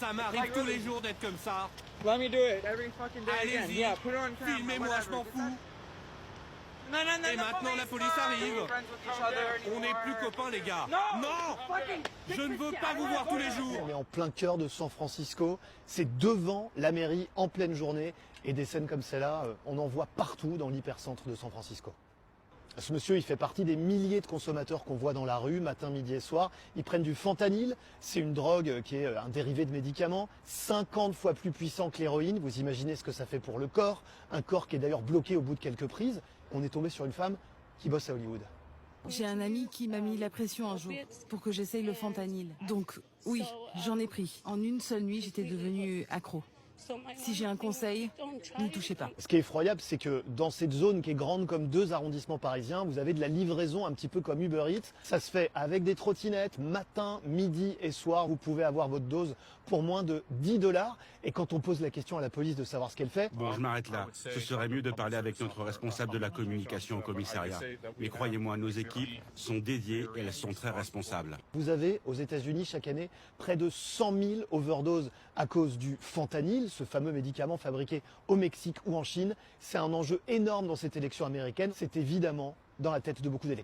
Ça m'arrive tous les jours d'être comme ça. Let me do it every fucking day again. Allez-y, Yeah, put it on camera. filmez-moi, je m'en fous. Non, non, non, Et maintenant la police arrive. On n'est plus copains les gars. Non, je ne veux pas vous voir tous les jours. On est en plein cœur de San Francisco, c'est devant la mairie en pleine journée et des scènes comme celle-là, on en voit partout dans l'hypercentre de San Francisco. Ce monsieur, il fait partie des milliers de consommateurs qu'on voit dans la rue, matin, midi et soir. Ils prennent du fentanyl, c'est une drogue qui est un dérivé de médicaments, 50 fois plus puissant que l'héroïne. Vous imaginez ce que ça fait pour le corps, un corps qui est d'ailleurs bloqué au bout de quelques prises. On est tombé sur une femme qui bosse à Hollywood. J'ai un ami qui m'a mis la pression un jour pour que j'essaye le fentanyl. Donc oui, j'en ai pris. En une seule nuit, j'étais devenue accro. Si j'ai un conseil, n'y touchez pas. Ce qui est effroyable, c'est que dans cette zone qui est grande comme 2 arrondissements parisiens, vous avez de la livraison un petit peu comme Uber Eats. Ça se fait avec des trottinettes, matin, midi et soir. Vous pouvez avoir votre dose pour moins de 10 $. Et quand on pose la question à la police de savoir ce qu'elle fait... Bon, je m'arrête là. Ce serait mieux de parler avec notre responsable de la communication au commissariat. Mais croyez-moi, nos équipes sont dédiées et elles sont très responsables. Vous avez aux États-Unis chaque année près de 100 000 overdoses à cause du fentanyl, ce fameux médicament fabriqué au Mexique ou en Chine. C'est un enjeu énorme dans cette élection américaine. C'est évidemment dans la tête de beaucoup d'électeurs.